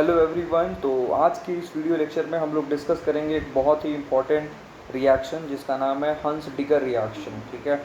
Hello everyone. तो आज की इस वीडियो लेक्चर में हम लोग डिस्कस करेंगे एक बहुत ही इम्पॉर्टेंट रिएक्शन जिसका नाम है हंस डिगर रिएक्शन। ठीक है,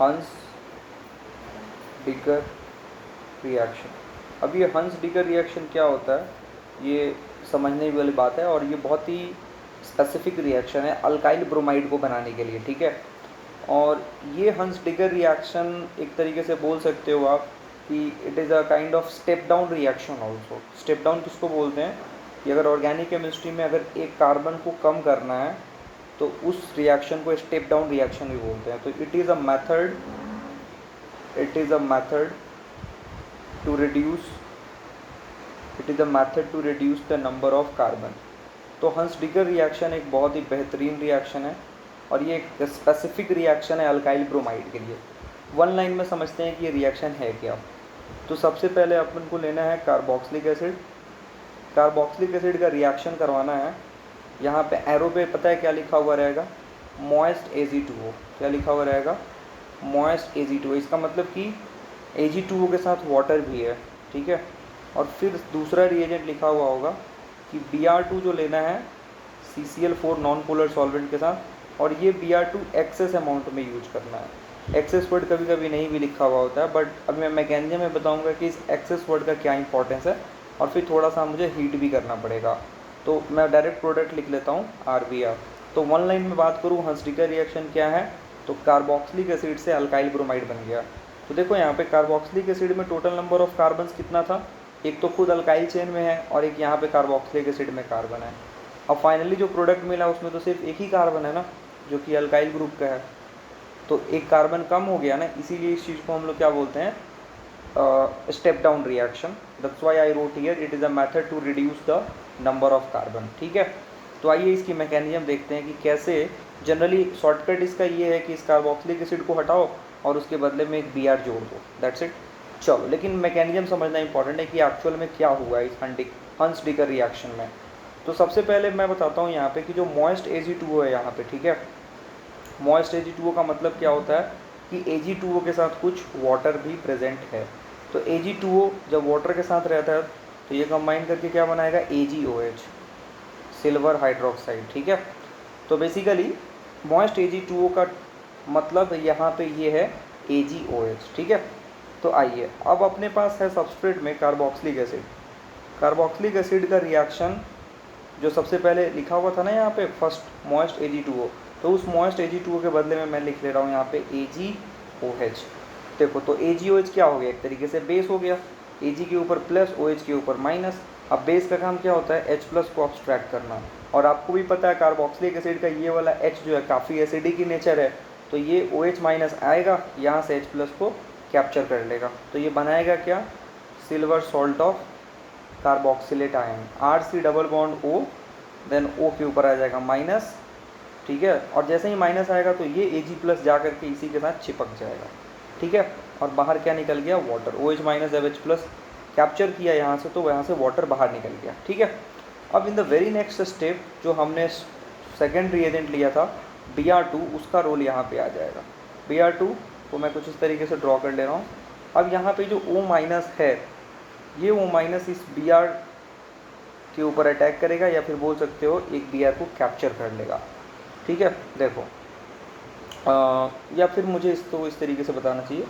हंस डिगर रिएक्शन। अब ये हंस डिगर रिएक्शन क्या होता है ये समझने वाली बात है, और ये बहुत ही स्पेसिफिक रिएक्शन है अल्काइल ब्रोमाइड को बनाने के लिए। ठीक है, और ये हंस डिगर रिएक्शन एक तरीके से बोल सकते हो आप कि it is a kind of step down reaction also. Step down किसको बोलते हैं कि अगर ऑर्गेनिक केमिस्ट्री में अगर एक कार्बन को कम करना है तो उस रिएक्शन को स्टेप डाउन रिएक्शन भी बोलते हैं। तो it is a method to reduce the number of carbon. तो हंस डिगर रिएक्शन एक बहुत ही बेहतरीन रिएक्शन है, और ये एक स्पेसिफिक रिएक्शन है अल्काइल ब्रोमाइड के लिए। वन लाइन में समझते हैं कि ये रिएक्शन है क्या। तो सबसे पहले अपन को लेना है कार्बोक्सिलिक एसिड। कार्बोक्सिलिक एसिड का रिएक्शन करवाना है। यहाँ पे एरो पे पता है क्या लिखा हुआ रहेगा, मॉइस्ट Ag2O। क्या लिखा हुआ रहेगा, मॉइस्ट Ag2O। इसका मतलब कि Ag2O के साथ वाटर भी है। ठीक है, और फिर दूसरा रिएजेंट लिखा हुआ होगा कि Br2 जो लेना है CCl4 नॉन पोलर सॉल्वेंट के साथ, और ये Br2 एक्सेस अमाउंट में यूज करना है। एक्सेस वर्ड कभी कभी नहीं भी लिखा हुआ होता है, बट अभी मैं मैकेनिज्म में बताऊंगा कि इस एक्सेस वर्ड का क्या इंपॉर्टेंस है, और फिर थोड़ा सा मुझे हीट भी करना पड़ेगा। तो मैं डायरेक्ट प्रोडक्ट लिख लेता हूँ RBr। तो वन लाइन में बात करूँ हंस डिगर रिएक्शन क्या है, तो कार्बोक्सिलिक एसिड से अल्काइल ब्रोमाइड बन गया। तो देखो यहाँ पे कार्बोक्सिलिक एसिड में टोटल नंबर ऑफ कार्बन्स कितना था, एक तो खुद अल्काइल चेन में है और एक यहाँ पे कार्बोक्सिलिक एसिड में कार्बन है। अब फाइनली जो प्रोडक्ट मिला उसमें तो सिर्फ एक ही कार्बन है ना, जो कि अल्काइल ग्रुप का है। तो एक कार्बन कम हो गया ना, इसीलिए इस चीज़ को हम लोग क्या बोलते हैं, step down reaction. That's why I wrote here it is a method to reduce the number of carbon. ठीक है, तो आइए इसकी मैकेनिज्म देखते हैं कि कैसे। जनरली शॉर्टकट इसका ये है कि इस कार्बोक्सिलिक एसिड को हटाओ और उसके बदले में एक Br जोड़ दो, दैट्स इट। चलो, लेकिन मैकेनिज्म समझना इंपॉर्टेंट है कि एक्चुअल में क्या हुआ इस हंस डिगर रिएक्शन में। तो सबसे पहले मैं बताता हूँ यहाँ पे कि जो मॉइस्ट Ag2O है यहाँ पे, ठीक है, मॉइस्ट Ag2O का मतलब क्या होता है कि Ag2O के साथ कुछ वाटर भी प्रेजेंट है। तो Ag2O जब वाटर के साथ रहता है तो ये कंबाइन करके क्या बनाएगा, AgOH, सिल्वर हाइड्रोक्साइड। ठीक है, तो बेसिकली मॉइस्ट Ag2O का मतलब यहाँ पे ये है AgOH। ठीक है, तो आइए अब अपने पास है सबस्ट्रेट में कार्बोक्सिलिक एसिड। कार्बोक्सिलिक एसिड का रिएक्शन जो सबसे पहले लिखा हुआ था ना यहाँ पे फर्स्ट मॉइस्ट Ag2O, तो उस मॉइस्ट Ag2O के बदले में मैं लिख ले रहा हूँ यहाँ पे AgOH। देखो, तो AgOH क्या हो गया, एक तरीके से बेस हो गया। Ag के ऊपर प्लस, OH के ऊपर माइनस। अब बेस का काम क्या होता है, H प्लस को अब्स्ट्रैक्ट करना। और आपको भी पता है कार्बोक्सिलिक एसिड का ये वाला H जो है काफ़ी एसिडिक की नेचर है, तो ये OH माइनस आएगा, यहाँ से H प्लस को कैप्चर कर लेगा। तो ये बनाएगा क्या, silver salt of carboxylate ion, RC double bond O, then O के ऊपर आ जाएगा माइनस। ठीक है, और जैसे ही माइनस आएगा तो ये Ag प्लस जा करके इसी के साथ चिपक जाएगा। ठीक है, और बाहर क्या निकल गया, वाटर। OH माइनस जब H प्लस कैप्चर किया यहाँ से, तो यहाँ से वाटर बाहर निकल गया। ठीक है, अब in the very next step जो हमने सेकेंड रिएजेंट लिया था Br2, उसका रोल यहाँ पे आ जाएगा। Br2 को मैं कुछ इस तरीके से ड्रॉ कर ले रहा हूँ। अब यहाँ पे जो O माइनस है, ये O माइनस इस Br के ऊपर अटैक करेगा, या फिर बोल सकते हो एक Br को कैप्चर कर लेगा। ठीक है, देखो या फिर मुझे इसको इस तरीके से बताना चाहिए,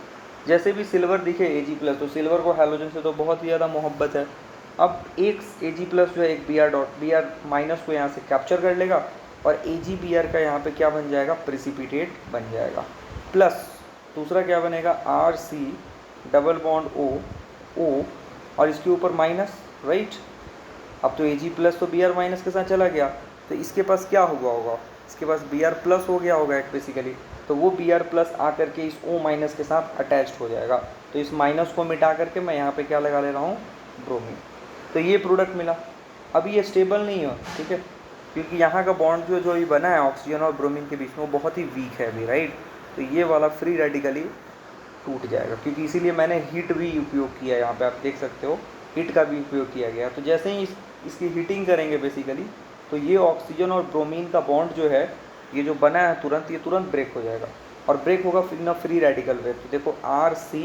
जैसे भी सिल्वर दिखे Ag प्लस, तो सिल्वर को हैलोजन से तो बहुत ही ज़्यादा मोहब्बत है। अब एक Ag प्लस जो है एक Br माइनस को यहाँ से कैप्चर कर लेगा, और AgBr का यहाँ पे क्या बन जाएगा, प्रेसिपिटेट बन जाएगा। प्लस दूसरा क्या बनेगा, RC डबल बॉन्ड O, और इसके ऊपर माइनस, राइट। अब तो Ag प्लस तो Br माइनस के साथ चला गया, तो इसके पास क्या हुआ होगा, इसके पास Br प्लस हो गया होगा एक बेसिकली। तो वो Br प्लस आकर के इस O माइनस के साथ अटैच्ड हो जाएगा। तो इस माइनस को मिटा करके मैं यहाँ पे क्या लगा ले रहा हूँ, ब्रोमीन। तो ये प्रोडक्ट मिला। अभी ये स्टेबल नहीं हो, ठीक है, क्योंकि यहाँ का बॉन्ड जो भी बना है ऑक्सीजन और ब्रोमीन के बीच में, वो बहुत ही वीक है अभी, राइट। तो ये वाला फ्री रेडिकली टूट जाएगा, क्योंकि इसीलिए मैंने हीट भी उपयोग किया। यहाँ पे आप देख सकते हो हीट का भी उपयोग किया गया। तो जैसे ही इसकी हीटिंग करेंगे बेसिकली, तो ये ऑक्सीजन और ब्रोमीन का बॉन्ड जो है, ये जो बना है तुरंत, ये तुरंत ब्रेक हो जाएगा, और ब्रेक होगा इन फ्री रेडिकल वे। तो देखो RC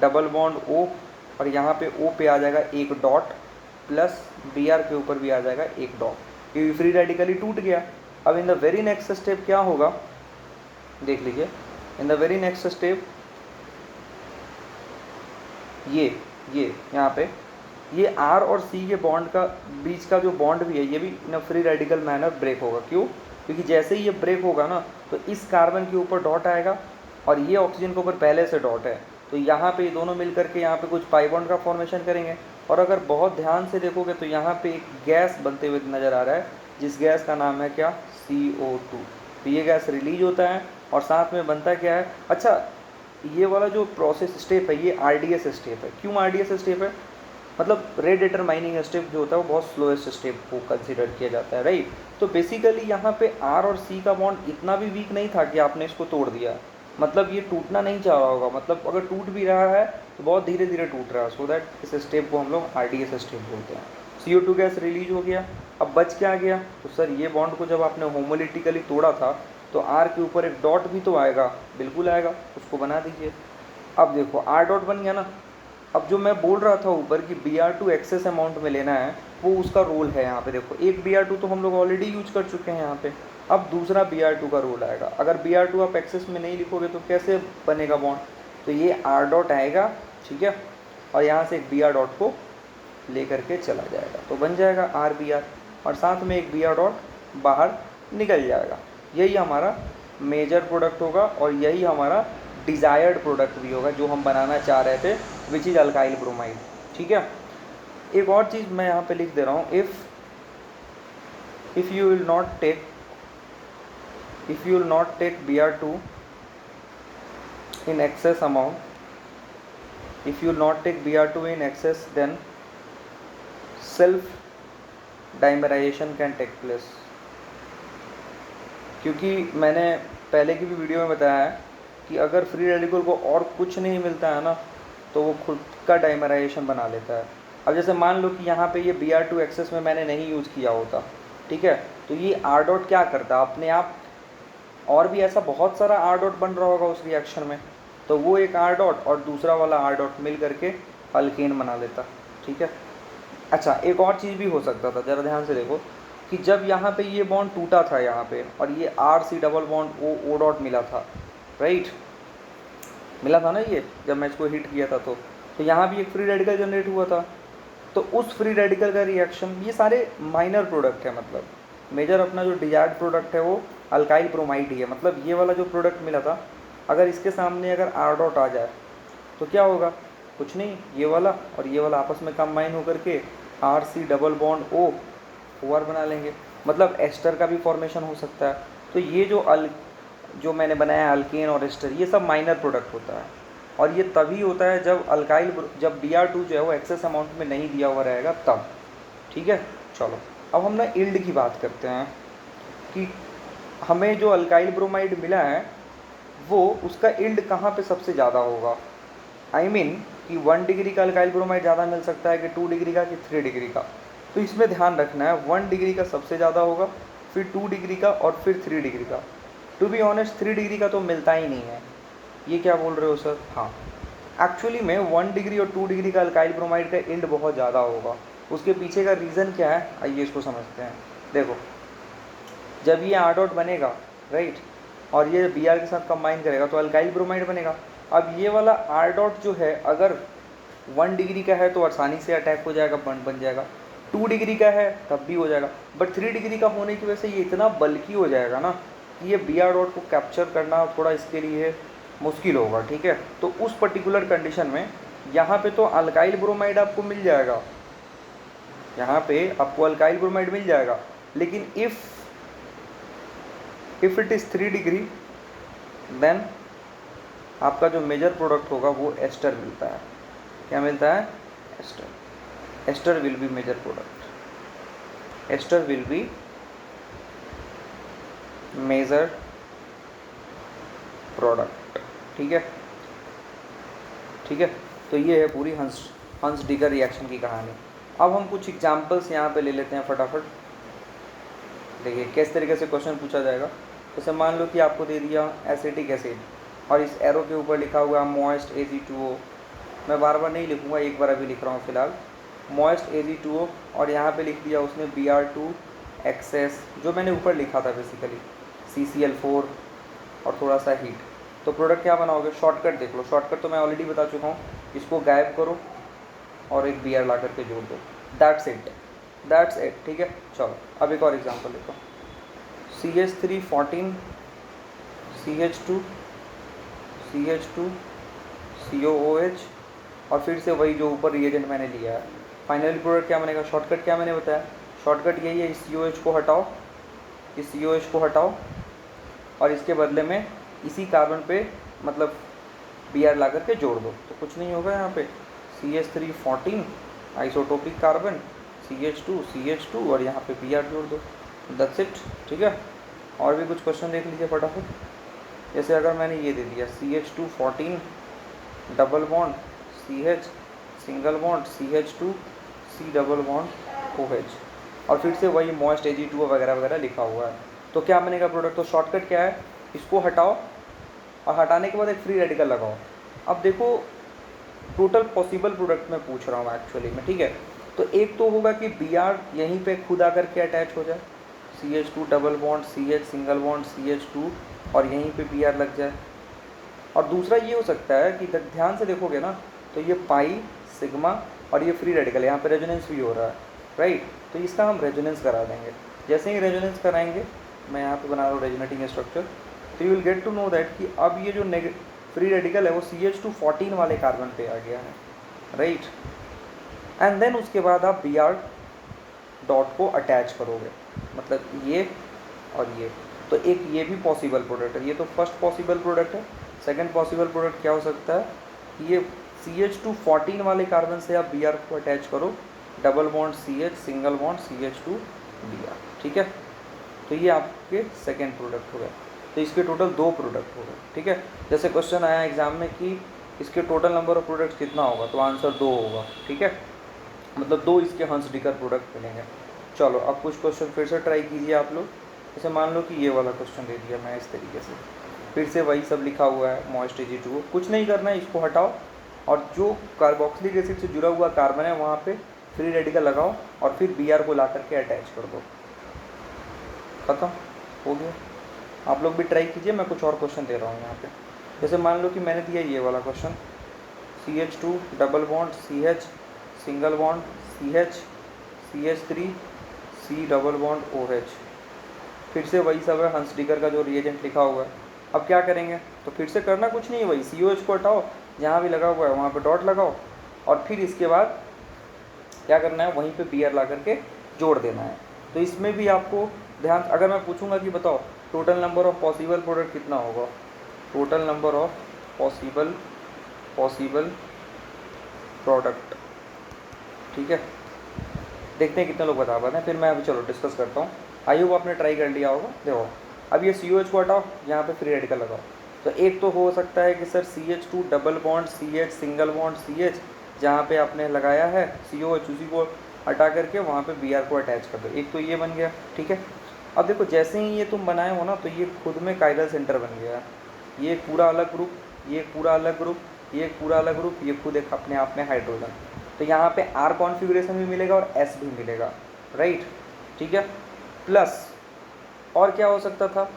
डबल बॉन्ड O, और यहाँ पे O पे आ जाएगा एक डॉट, प्लस Br के ऊपर भी आ जाएगा एक डॉट, क्योंकि फ्री रेडिकली टूट गया। अब in the very next step क्या होगा, देख लीजिए, in the very next step ये यहाँ पे ये R और C के बॉन्ड का बीच का जो बॉन्ड भी है ये भी in free radical manner break होगा। क्यों? क्योंकि जैसे ही ये ब्रेक होगा ना तो इस कार्बन के ऊपर डॉट आएगा और ये ऑक्सीजन के ऊपर पहले से डॉट है, तो यहाँ पे ये दोनों मिल करके यहाँ पे कुछ पाई बॉन्ड का फॉर्मेशन करेंगे। और अगर बहुत ध्यान से देखोगे तो यहाँ पे एक गैस बनते हुए नज़र आ रहा है, जिस गैस का नाम है क्या, CO2। तो ये गैस रिलीज होता है और साथ में बनता क्या है, अच्छा ये वाला जो प्रोसेस स्टेप है ये RDS स्टेप है। क्यों RDS स्टेप है? मतलब रेट डिटरमाइनिंग स्टेप जो होता है वो बहुत स्लोएस्ट स्टेप को कंसीडर किया जाता है, राइट। तो बेसिकली यहाँ पे R और C का बॉन्ड इतना भी वीक नहीं था कि आपने इसको तोड़ दिया, मतलब ये टूटना नहीं चाह रहा होगा, मतलब अगर टूट भी रहा है तो बहुत धीरे धीरे टूट रहा है। सो दैट इस स्टेप को हम लोग RDS स्टेप बोलते हैं। CO2 गैस रिलीज हो गया, अब बच क्या गया, तो सर ये बॉन्ड को जब आपने होमोलिटिकली तोड़ा था तो R के ऊपर एक डॉट भी तो आएगा, बिल्कुल आएगा, उसको बना दीजिए। अब देखो R डॉट बन गया ना। अब जो मैं बोल रहा था ऊपर कि Br2 एक्सेस अमाउंट में लेना है, वो उसका रोल है यहाँ पे। देखो एक Br2 तो हम लोग ऑलरेडी यूज कर चुके हैं यहाँ पे, अब दूसरा Br2 का रोल आएगा। अगर Br2 आप एक्सेस में नहीं लिखोगे तो कैसे बनेगा बॉन्ड, तो ये R डॉट आएगा, ठीक है, और यहाँ से एक Br डॉट को ले करके चला जाएगा तो बन जाएगा RBr, और साथ में एक Br डॉट बाहर निकल जाएगा। यही हमारा मेजर प्रोडक्ट होगा और यही हमारा डिज़ायर्ड प्रोडक्ट भी होगा जो हम बनाना चाह रहे थे, विच इज़ अल्काइल ब्रोमाइड, ठीक है। एक और चीज़ मैं यहाँ पे लिख दे रहा हूँ, if you will not take Br2 in excess amount, if you will not take Br2 in excess, then self dimerization can take place। क्योंकि मैंने पहले की भी वीडियो में बताया है कि अगर फ्री रेडिकल को और कुछ नहीं मिलता है ना तो वो खुद का डाइमराइजेशन बना लेता है। अब जैसे मान लो कि यहाँ पे ये Br2 एक्सेस में मैंने नहीं यूज़ किया होता, ठीक है, तो ये R डॉट क्या करता अपने आप, और भी ऐसा बहुत सारा R डॉट बन रहा होगा उस रिएक्शन में, तो वो एक R डॉट और दूसरा वाला R डॉट मिल करके अल्केन बना लेता, ठीक है। अच्छा एक और चीज़ भी हो सकता था, ज़रा ध्यान से देखो कि जब यहाँ पे ये बॉन्ड टूटा था यहाँ पे और ये RC double bond O dot मिला था, राइट, मिला था ना ये, जब मैं इसको हिट किया था तो यहाँ भी एक फ्री रेडिकल जनरेट हुआ था। तो उस फ्री रेडिकल का रिएक्शन, ये सारे माइनर प्रोडक्ट है, मतलब मेजर अपना जो डिजायर्ड प्रोडक्ट है वो अल्काइल ब्रोमाइड ही है। मतलब ये वाला जो प्रोडक्ट मिला था, अगर इसके सामने अगर R डॉट आ जाए तो क्या होगा, कुछ नहीं, ये वाला और ये वाला आपस में कंबाइन होकर के RC डबल बॉन्ड OR बना लेंगे, मतलब एस्टर का भी फॉर्मेशन हो सकता है। तो ये जो मैंने बनाया अल्केन और एस्टर, ये सब माइनर प्रोडक्ट होता है, और ये तभी होता है जब Br2 जो है वो एक्सेस अमाउंट में नहीं दिया हुआ रहेगा तब, ठीक है। चलो अब हम ना इल्ड की बात करते हैं कि हमें जो अल्काइल ब्रोमाइड मिला है वो उसका इल्ड कहाँ पे सबसे ज़्यादा होगा। I mean कि 1 डिग्री का अल्काइल ब्रोमाइड ज़्यादा मिल सकता है कि 2 डिग्री का कि 3 डिग्री का। तो इसमें ध्यान रखना है 1 डिग्री का सबसे ज़्यादा होगा, फिर 2 डिग्री का और फिर 3 डिग्री का। टू बी ऑनेस्ट 3 डिग्री का तो मिलता ही नहीं है। ये क्या बोल रहे हो सर? हाँ, एक्चुअली में 1 डिग्री और 2 डिग्री का अल्काइल ब्रोमाइड का इल्ड बहुत ज़्यादा होगा। उसके पीछे का रीज़न क्या है, आइए इसको समझते हैं। देखो जब ये R डॉट बनेगा, राइट, और ये Br के साथ कंबाइन करेगा तो अल्काइल ब्रोमाइड बनेगा। अब ये वाला R डॉट जो है अगर 1 डिग्री का है तो आसानी से अटैक हो जाएगा, बन जाएगा। 2 डिग्री का है तब भी हो जाएगा, बट 3 डिग्री का होने की वजह से ये इतना बल्कि हो जाएगा ना कि ये Br डॉट को कैप्चर करना थोड़ा इसके लिए मुश्किल होगा, ठीक है। तो उस पर्टिकुलर कंडीशन में यहाँ पे तो अल्काइल ब्रोमाइड आपको मिल जाएगा, यहाँ पे आपको अल्काइल ब्रोमाइड मिल जाएगा, लेकिन if it is 3 degree then आपका जो मेजर प्रोडक्ट होगा वो एस्टर मिलता है। क्या मिलता है? Ester. Ester will be major product, ester will be major product, ठीक है, ठीक है। तो ये है पूरी हंस डिगर रिएक्शन की कहानी। अब हम कुछ एग्जांपल्स यहाँ पे ले लेते हैं फटाफट। देखिए किस तरीके से क्वेश्चन पूछा जाएगा। जैसे मान लो कि आपको दे दिया एसिटिक एसिड और इस एरो के ऊपर लिखा हुआ मॉइस्ट Ag2O। मैं बार बार नहीं लिखूँगा, एक बार अभी लिख रहा हूँ फ़िलहाल। मॉइस्ट Ag2O, और यहाँ पे लिख दिया उसने Br2 एक्सेस, जो मैंने ऊपर लिखा था बेसिकली CCl4 और थोड़ा सा हीट। तो प्रोडक्ट क्या बनाओगे, शॉर्टकट देख लो, शॉर्टकट तो मैं ऑलरेडी बता चुका हूँ, इसको गायब करो और एक Br ला करके जोड़ दो, दैट्स इट, ठीक है। चलो अब एक और एग्जांपल लेता हूँ, CH314 CH2 CH2 COOH, और फिर से वही जो ऊपर रिएजेंट मैंने लिया है। फाइनली प्रोडक्ट क्या बनेगा, शॉर्टकट क्या मैंने बताया, शॉर्टकट यही है, इस COH को हटाओ, इस COH को हटाओ और इसके बदले में इसी कार्बन पे मतलब Br ला करके जोड़ दो, तो कुछ नहीं होगा यहाँ पे CH314 आइसोटोपिक कार्बन, CH2 और यहाँ पे Br जोड़ दो, दैट्स इट, ठीक है। और भी कुछ क्वेश्चन देख लीजिए फटाफट। जैसे अगर मैंने ये दे दिया CH214 double bond CH single bond CH2 C double bond OH, और फिर से वही मॉइस्ट Ag2O वगैरह वगैरह लिखा हुआ है, तो क्या बनेगा प्रोडक्ट। तो शॉर्टकट क्या है, इसको हटाओ और हटाने के बाद एक फ्री रेडिकल लगाओ। अब देखो टोटल पॉसिबल प्रोडक्ट मैं पूछ रहा हूँ एक्चुअली में, ठीक है। तो एक तो होगा कि Br यहीं पे खुद आकर के अटैच हो जाए, CH2 double bond CH single bond CH2 और यहीं पे Br लग जाए। और दूसरा ये हो सकता है कि ध्यान से देखोगे ना, तो ये पाई सिग्मा और ये फ्री रेडिकल, यहाँ पे रेजोनेंस भी हो रहा है, राइट। तो इसका हम रेजोनेंस करा देंगे। जैसे ही रेजोनेंस कराएंगे, मैं यहाँ पे बना रहा हूँ रेजोनेटिंग स्ट्रक्चर, तो you will get to know that कि अब ये जो फ्री रेडिकल है वो CH214 वाले कार्बन पे आ गया है, राइट। एंड देन उसके बाद आप Br डॉट को अटैच करोगे, मतलब ये और ये, तो एक ये भी पॉसिबल प्रोडक्ट है। ये तो फर्स्ट पॉसिबल प्रोडक्ट है। सेकंड पॉसिबल प्रोडक्ट क्या हो सकता है, ये CH214 वाले कार्बन से आप Br को अटैच करो, double bond CH single bond CH2 Br, ठीक है। तो ये आपके सेकंड प्रोडक्ट हो गए। तो इसके टोटल 2 प्रोडक्ट हो गए, ठीक है। जैसे क्वेश्चन आया एग्जाम में कि इसके टोटल नंबर ऑफ प्रोडक्ट्स कितना होगा, तो आंसर 2 होगा, ठीक है। मतलब 2 इसके हंस डिकर प्रोडक्ट मिलेंगे। चलो अब कुछ क्वेश्चन फिर से ट्राई कीजिए आप लोग। जैसे मान लो कि ये वाला क्वेश्चन दे दिया मैं इस तरीके से, फिर से वही सब लिखा हुआ है, मॉइस्ट Ag2O, कुछ नहीं करना है, इसको हटाओ और जो कार्बोक्सिलिक एसिड से जुड़ा हुआ कार्बन है वहाँ पे फ्री रेडिकल लगाओ और फिर Br को ला करके अटैच कर दो, खत्म हो गया। आप लोग भी ट्राई कीजिए, मैं कुछ और क्वेश्चन दे रहा हूँ यहाँ पे। जैसे मान लो कि मैंने दिया ये वाला question, CH2 double bond CH single bond CH CH3 C double bond OH, फिर से वही सब है, हंस डिकर का जो रिएजेंट लिखा हुआ है। अब क्या करेंगे, तो फिर से करना कुछ नहीं है, वही COH को हटाओ, जहाँ भी लगा हुआ है वहाँ पे डॉट लगाओ और फिर इसके बाद क्या करना है, वहीं पे Br ला करके जोड़ देना है। तो इसमें भी आपको ध्यान, अगर मैं पूछूंगा कि बताओ total number of possible product कितना होगा, total number of possible product, ठीक है। देखते हैं कितने लोग बता पाते हैं, फिर मैं अभी चलो डिस्कस करता हूँ। आई होप आपने ट्राई कर लिया होगा। देखो अब ये COH को हटाओ, यहाँ पे फ्री रेडिकल लगाओ। तो एक तो हो सकता है कि sir CH2 double bond CH single bond CH, जहाँ पे आपने लगाया है COH, उसी को हटा करके वहाँ पे Br को अटैच कर दो, एक तो ये बन गया, ठीक है। अब देखो जैसे ही ये तुम बनाए हो ना, तो ये खुद में कायरल सेंटर बन गया, ये पूरा अलग ग्रुप, ये पूरा अलग ग्रुप, ये पूरा अलग ग्रुप, ये खुद एक अपने आप में हाइड्रोजन। तो यहाँ पे R कॉन्फ़िगरेशन भी मिलेगा और S भी मिलेगा, राइट, ठीक है। प्लस और क्या हो सकता था,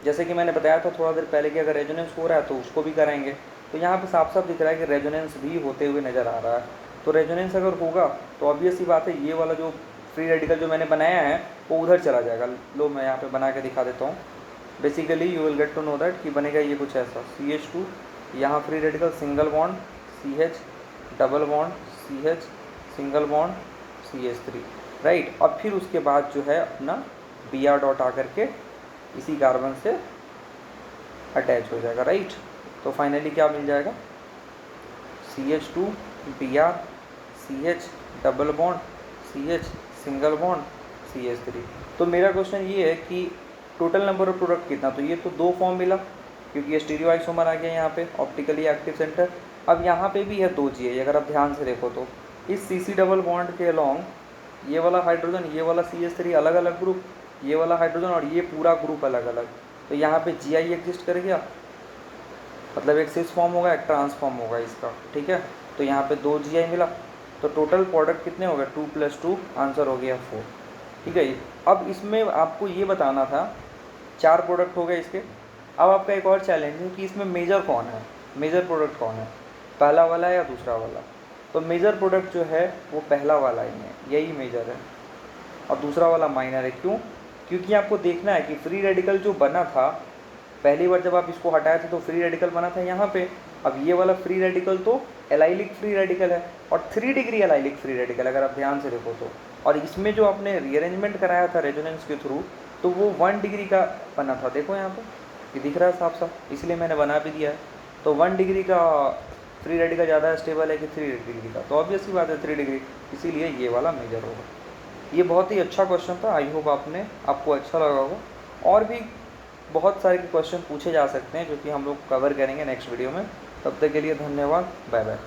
जैसे कि मैंने बताया था थोड़ा देर पहले कि अगर रेजोनेंस हो रहा है तो उसको भी कराएंगे। तो यहाँ पे साफ साफ दिख रहा है कि रेजोनेंस भी होते हुए नज़र आ रहा है। तो रेजोनेंस अगर होगा तो ऑब्वियस ही बात है, ये वाला जो फ्री रेडिकल जो मैंने बनाया है वो उधर चला जाएगा। लो मैं यहाँ पे बना के दिखा देता हूँ। Basically you will get to know that कि बनेगा ये कुछ ऐसा, CH2 यहाँ free radical single bond CH double bond CH single bond CH3, right. और फिर उसके बाद जो है अपना Br डॉट आकर के इसी कार्बन से अटैच हो जाएगा, राइट। तो फाइनली क्या मिल जाएगा, CH2 Br CH double bond CH single bond CH3। तो मेरा क्वेश्चन ये है कि टोटल नंबर ऑफ प्रोडक्ट कितना, तो ये तो 2 फॉर्म मिला क्योंकि ये स्टीरियो आइसोमर आ गया यहाँ पे, ऑप्टिकली एक्टिव सेंटर। अब यहाँ पे भी है 2 GI, अगर आप ध्यान से देखो तो इस CC डबल बॉन्ड के अलॉन्ग ये वाला हाइड्रोजन, ये वाला CH3 अलग अलग ग्रुप, ये वाला हाइड्रोजन और ये पूरा ग्रुप अलग अलग। तो यहाँ पे GI एग्जिस्ट कर गया, मतलब एक सिस फॉर्म होगा, एक ट्रांस फॉर्म होगा इसका, ठीक है। तो यहाँ पे 2 GI मिला, तो टोटल प्रोडक्ट कितने हो गए, 2 + 2, आंसर हो गया 4। ठीक है। अब इसमें आपको ये बताना था, 4 प्रोडक्ट हो गए इसके। अब आपका एक और चैलेंज है कि इसमें मेजर कौन है, मेजर प्रोडक्ट कौन है, पहला वाला या दूसरा वाला। तो मेजर प्रोडक्ट जो है वो पहला वाला ही है, यही मेजर है, और दूसरा वाला माइनर है। क्यों? क्योंकि आपको देखना है कि फ्री रेडिकल जो बना था पहली बार जब आप इसको हटाए थे तो फ्री रेडिकल बना था यहाँ पे। अब ये वाला फ्री रेडिकल तो एलाइलिक फ्री रेडिकल है, और 3 डिग्री एलाइलिक फ्री रेडिकल, अगर आप ध्यान से देखो तो। और इसमें जो आपने रीअरेंजमेंट कराया था रेजोनेंस के थ्रू, तो वो 1 डिग्री का बना था। देखो यहाँ पे ये दिख रहा है साफ साफ, इसलिए मैंने बना भी दिया है। तो 1 डिग्री का फ्री रेडिकल ज़्यादा स्टेबल है कि 3 डिग्री का, तो ऑब्वियस सी बात है 3 डिग्री, इसीलिए ये वाला मेजर होगा। ये बहुत ही अच्छा क्वेश्चन था, आई होप आपको अच्छा लगा होगा। और भी बहुत सारे क्वेश्चन पूछे जा सकते हैं जो कि हम लोग कवर करेंगे नेक्स्ट वीडियो में। तब तक के लिए धन्यवाद, बाय बाय।